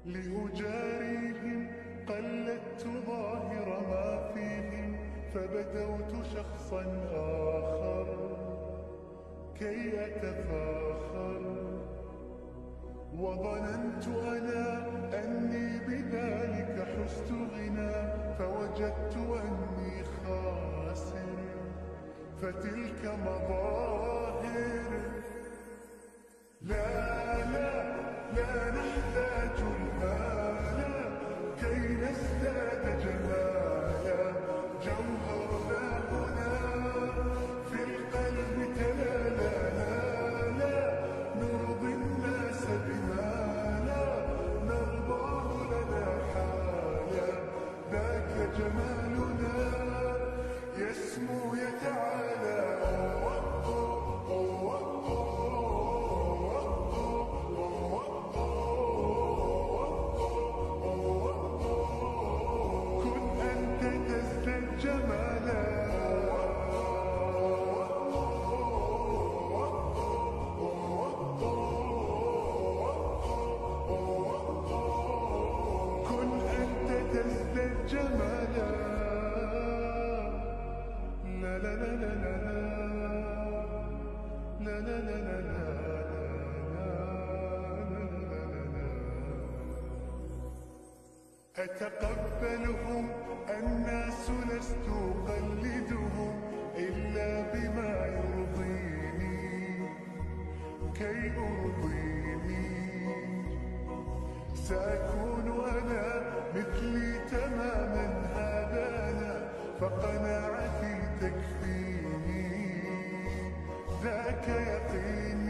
لأجاريهم قلدت ظاهر ما فيهم، فبدوت شخصا آخر كي أتفاخر، وظننت أنا أني بذلك حزت غنى، فوجدت أني خاسر، فتلك مظاهر. لا لا لا نحتاج المال كي نزداد جمالا، جوهرنا هنا في القلب تلالا. لا لا نرضي الناس بما لا نرضاه لنا حالا، ذاك جمالنا يسمو يتعالى. تزداد جمالا. لا لا لا لا لا لا لا لا لا. أتقبلهم الناس لست أقلدهم إلا بما يرضيني كي أرضيني. سأكون أنا مثلي تماما، هذا أنا فقناعتي تكفيني، ذاك يقيني.